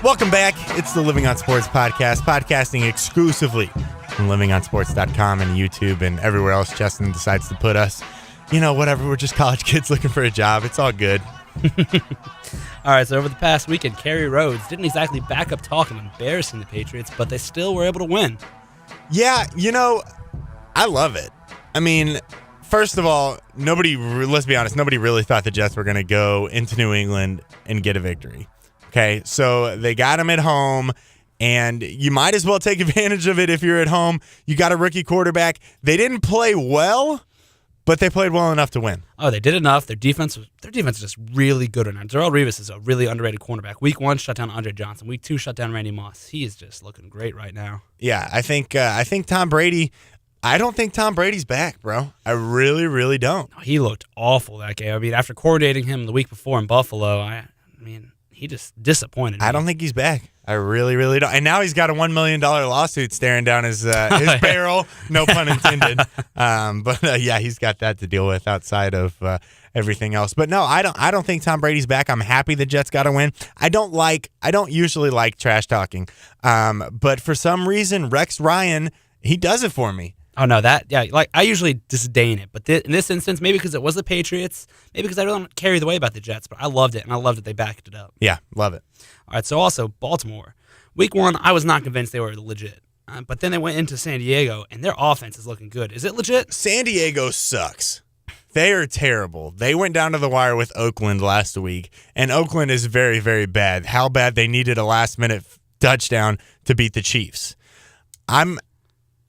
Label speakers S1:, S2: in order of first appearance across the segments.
S1: Welcome back. It's the Living on Sports podcast, podcasting exclusively from livingonsports.com and YouTube and everywhere else Cheston decides to put us. You know, whatever. We're just college kids looking for a job. It's all good.
S2: All right, so over the past weekend, Kerry Rhodes didn't exactly back up talking embarrassing the Patriots, but they still were able to win.
S1: Yeah, you know, I love it. I mean, first of all, let's be honest, nobody really thought the Jets were going to go into New England and get a victory. Okay, so they got him at home, and you might as well take advantage of it if you're at home. You got a rookie quarterback. They didn't play well, but they played well enough to win.
S2: Oh, they did enough. Their defense is just really good right now. Darrelle Revis is a really underrated cornerback. Week 1 shut down Andre Johnson. Week 2 shut down Randy Moss. He is just looking great right now.
S1: Yeah, I think Tom Brady. I don't think Tom Brady's back, bro. I really, really don't.
S2: He looked awful that game. I mean, after coordinating him the week before in Buffalo, I mean, he just disappointed me.
S1: I don't think he's back. I really, really don't. And now he's got a $1 million lawsuit staring down his barrel, no pun intended. But he's got that to deal with outside of everything else. But no, I don't think Tom Brady's back. I'm happy the Jets got a win. I don't usually like trash talking. But for some reason, Rex Ryan, he does it for me.
S2: Oh, no, I usually disdain it. But in this instance, maybe because it was the Patriots, maybe because I don't carry the way about the Jets, but I loved it, and I loved that they backed it up.
S1: Yeah, love it.
S2: All right, so also Baltimore. Week 1, I was not convinced they were legit. But then they went into San Diego, and their offense is looking good. Is it legit?
S1: San Diego sucks. They are terrible. They went down to the wire with Oakland last week, and Oakland is very, very bad. How bad they needed a last-minute touchdown to beat the Chiefs.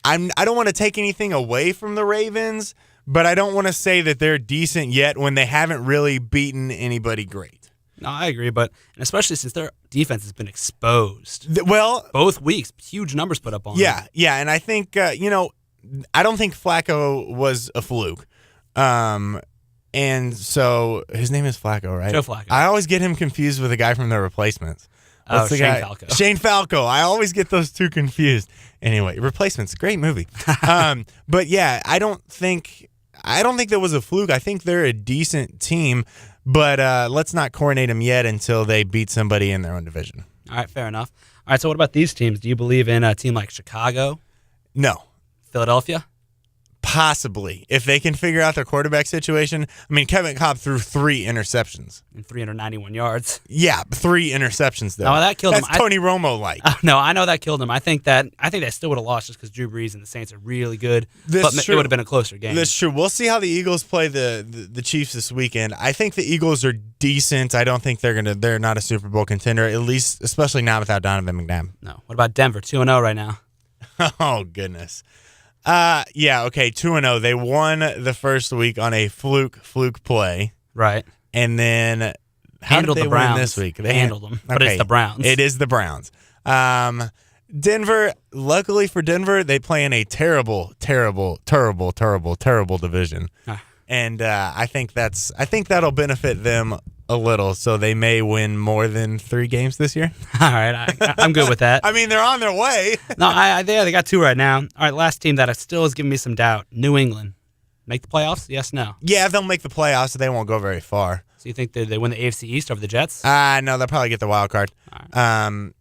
S1: I don't want to take anything away from the Ravens, but I don't want to say that they're decent yet when they haven't really beaten anybody great.
S2: No, I agree, but especially since their defense has been exposed.
S1: Both
S2: weeks, huge numbers put up on them.
S1: Yeah, and I think, I don't think Flacco was a fluke. And so his name is Flacco, right?
S2: Joe Flacco.
S1: I always get him confused with the guy from The Replacements. What's the
S2: Shane
S1: guy?
S2: Falco.
S1: Shane Falco. I always get those two confused. Anyway, Replacements, great movie. But yeah, I don't think there was a fluke. I think they're a decent team, but let's not coronate them yet until they beat somebody in their own division.
S2: All right, fair enough. All right, so what about these teams? Do you believe in a team like Chicago?
S1: No.
S2: Philadelphia?
S1: Possibly. If they can figure out their quarterback situation. I mean, Kevin Kolb threw 3 interceptions.
S2: And 391 yards.
S1: Yeah, 3 interceptions, though.
S2: No, that killed him.
S1: That's Tony Romo-like.
S2: No, I know that killed him. I think they still would have lost just because Drew Brees and the Saints are really good. It would have been a closer game.
S1: That's true. We'll see how the Eagles play the Chiefs this weekend. I think the Eagles are decent. I don't think they're not a Super Bowl contender, at least, especially not without Donovan McNabb.
S2: No. What about Denver? 2-0 right now.
S1: Oh, goodness. 2-0. They won the first week on a fluke play.
S2: Right.
S1: And then how did they win this week?
S2: They handled them, but it's the Browns.
S1: It is the Browns. Denver, luckily for Denver, they play in a terrible division. And I think that'll benefit them a little, so they may win more than 3 games this year.
S2: All right, I'm good with that.
S1: I mean, they're on their way.
S2: No, they got 2 right now. All right, last team that still is giving me some doubt, New England. Make the playoffs? Yes, no?
S1: Yeah, they'll make the playoffs, so they won't go very far.
S2: So you think they win the AFC East over the Jets?
S1: No, they'll probably get the wild card. Right. And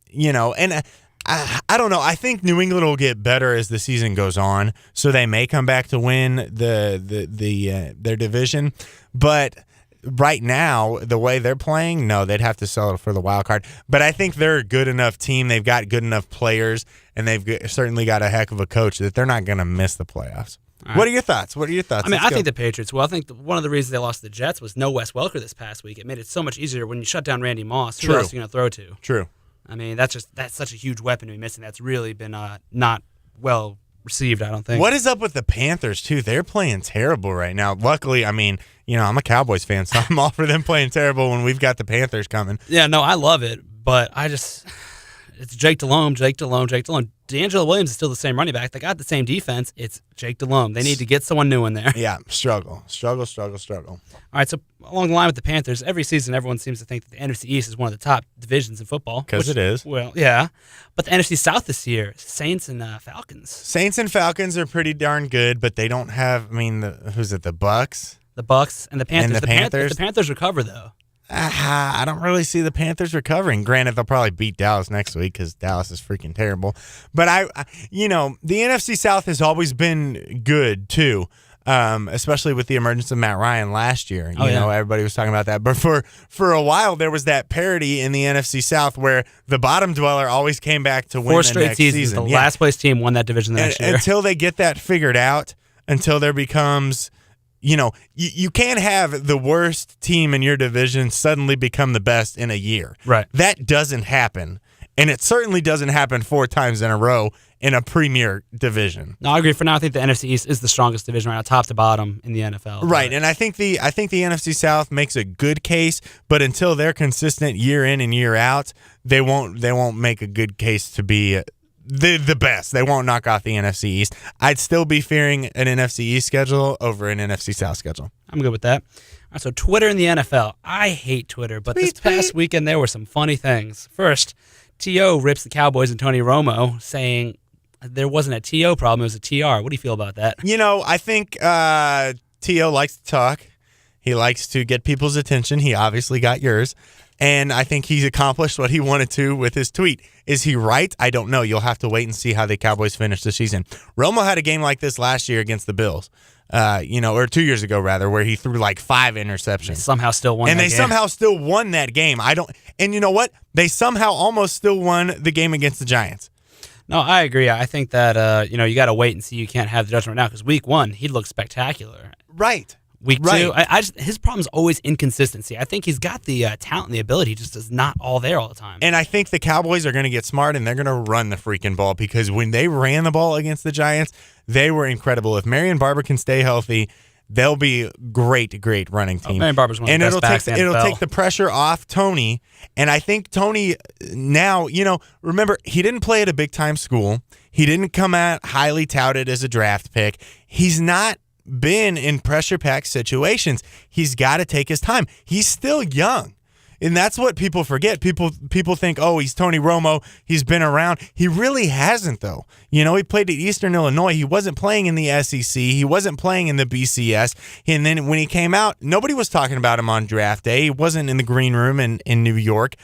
S1: I don't know. I think New England will get better as the season goes on, so they may come back to win their division. But right now, the way they're playing, no, they'd have to settle for the wild card. But I think they're a good enough team. They've got good enough players, and they've certainly got a heck of a coach that they're not going to miss the playoffs. Right. What are your thoughts? I
S2: mean, I think the Patriots. Well, I think one of the reasons they lost to the Jets was no Wes Welker this past week. It made it so much easier when you shut down Randy Moss. Who else are you going to throw to?
S1: True.
S2: I mean, that's such a huge weapon to be missing. That's really been not well received, I don't think.
S1: What is up with the Panthers, too? They're playing terrible right now. Luckily, I mean, I'm a Cowboys fan, so I'm all for them playing terrible when we've got the Panthers coming.
S2: Yeah, no, I love it, but it's Jake Delhomme. D'Angelo Williams is still the same running back. They got the same defense. It's Jake Delhomme. They need to get someone new in there.
S1: Yeah, struggle.
S2: All right, so along the line with the Panthers, every season everyone seems to think that the NFC East is one of the top divisions in football.
S1: Because it is.
S2: Well, yeah. But the NFC South this year, Saints and Falcons.
S1: Saints and Falcons are pretty darn good, but they don't have, who's it, the Bucks?
S2: The Bucks and the Panthers.
S1: And the Panthers?
S2: If the Panthers recover, though.
S1: I don't really see the Panthers recovering. Granted, they'll probably beat Dallas next week because Dallas is freaking terrible. But the NFC South has always been good too. Especially with the emergence of Matt Ryan last year. You know, everybody was talking about that. But for a while, there was that parity in the NFC South where the bottom dweller always came back to win
S2: 4
S1: the
S2: straight
S1: next
S2: seasons.
S1: season.
S2: The last place team won that division the next year.
S1: Until they get that figured out, until there becomes, you can't have the worst team in your division suddenly become the best in a year.
S2: Right.
S1: That doesn't happen. And it certainly doesn't happen 4 times in a row in a premier division.
S2: No, I agree. For now, I think the NFC East is the strongest division right now, top to bottom in the NFL.
S1: Right, and I think the NFC South makes a good case, but until they're consistent year in and year out, they won't make a good case to be the best. They won't knock off the NFC East. I'd still be fearing an NFC East schedule over an NFC South schedule.
S2: I'm good with that. All right, so Twitter in the NFL. I hate Twitter, but this past weekend there were some funny things. First, T.O. rips the Cowboys and Tony Romo, saying there wasn't a T.O. problem, it was a T.R. What do you feel about that?
S1: I think T.O. likes to talk. He likes to get people's attention. He obviously got yours. And I think he's accomplished what he wanted to with his tweet. Is he right? I don't know. You'll have to wait and see how the Cowboys finish the season. Romo had a game like this last year against the Bills. Or 2 years ago, rather, where he threw like 5 interceptions.
S2: They somehow still won
S1: and
S2: that
S1: they
S2: game.
S1: somehow still won that game. And you know what? They somehow almost still won the game against the Giants.
S2: No, I agree. I think that, you got to wait and see. You can't have the judgment now because week 1, he looked spectacular.
S1: Right.
S2: Week 2, his problem is always inconsistency. I think he's got the talent and the ability, just is not all there all the time.
S1: And I think the Cowboys are going to get smart and they're going to run the freaking ball because when they ran the ball against the Giants, they were incredible. If Marion Barber can stay healthy, they'll be great running team.
S2: Marion Barber's one of the best backs in the NFL.
S1: It'll take the pressure off Tony. And I think Tony now, remember, he didn't play at a big-time school. He didn't come out highly touted as a draft pick. He's not been in pressure-packed situations. He's got to take his time. He's still young. And that's what people forget. People think, oh, he's Tony Romo. He's been around. He really hasn't, though. He played at Eastern Illinois. He wasn't playing in the SEC. He wasn't playing in the BCS. And then when he came out, nobody was talking about him on draft day. He wasn't in the green room in New York.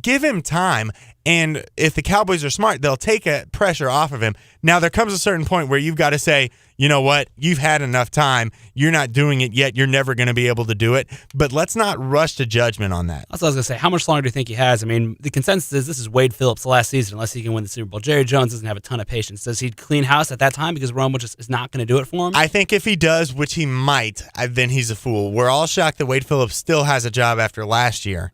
S1: Give him time, and if the Cowboys are smart, they'll take pressure off of him. Now, there comes a certain point where you've got to say, you know what, you've had enough time. You're not doing it yet. You're never going to be able to do it. But let's not rush to judgment on that.
S2: That's what I was going to say. How much longer do you think he has? I mean, the consensus is this is Wade Phillips' last season unless he can win the Super Bowl. Jerry Jones doesn't have a ton of patience. Does he clean house at that time because Romo just is not going to do it for him?
S1: I think if he does, which he might, then he's a fool. We're all shocked that Wade Phillips still has a job after last year.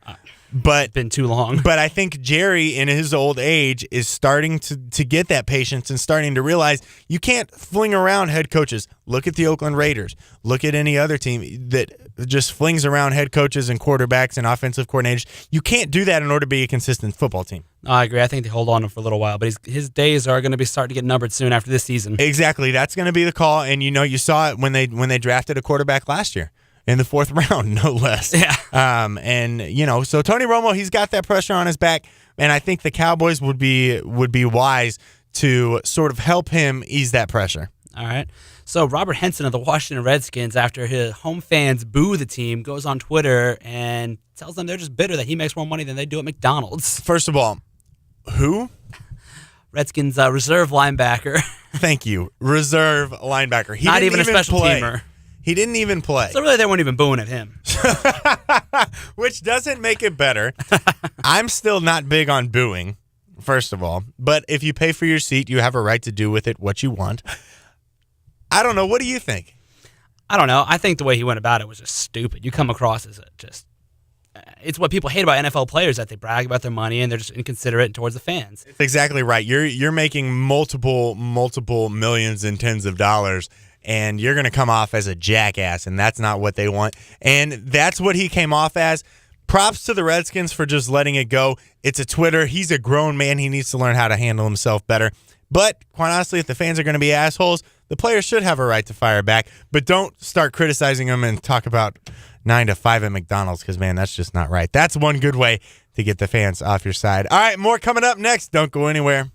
S1: But
S2: it's been too long.
S1: But I think Jerry, in his old age, is starting to get that patience and starting to realize you can't fling around head coaches. Look at the Oakland Raiders. Look at any other team that just flings around head coaches and quarterbacks and offensive coordinators. You can't do that in order to be a consistent football team.
S2: No, I agree. I think they hold on to him for a little while, but his days are going to be starting to get numbered soon after this season.
S1: Exactly. That's going to be the call. And you saw it when they drafted a quarterback last year. In the 4th round, no less.
S2: Yeah.
S1: So Tony Romo, he's got that pressure on his back, and I think the Cowboys would be wise to sort of help him ease that pressure.
S2: All right. So Robert Henson of the Washington Redskins, after his home fans boo the team, goes on Twitter and tells them they're just bitter that he makes more money than they do at McDonald's.
S1: First of all, who?
S2: Redskins reserve linebacker.
S1: Thank you. Reserve linebacker. He
S2: Not
S1: didn't
S2: even a special teamer.
S1: He didn't even play.
S2: So really, they weren't even booing at him.
S1: Which doesn't make it better. I'm still not big on booing, first of all. But if you pay for your seat, you have a right to do with it what you want. I don't know. What do you think?
S2: I don't know. I think the way he went about it was just stupid. You come across as it's what people hate about NFL players, that they brag about their money and they're just inconsiderate towards the fans.
S1: It's exactly right. You're making multiple millions and tens of dollars, and you're going to come off as a jackass, and that's not what they want. And that's what he came off as. Props to the Redskins for just letting it go. It's a Twitter. He's a grown man. He needs to learn how to handle himself better. But quite honestly, if the fans are going to be assholes, the players should have a right to fire back. But don't start criticizing them and talk about 9 to 5 at McDonald's because, man, that's just not right. That's one good way to get the fans off your side. All right, more coming up next. Don't go anywhere.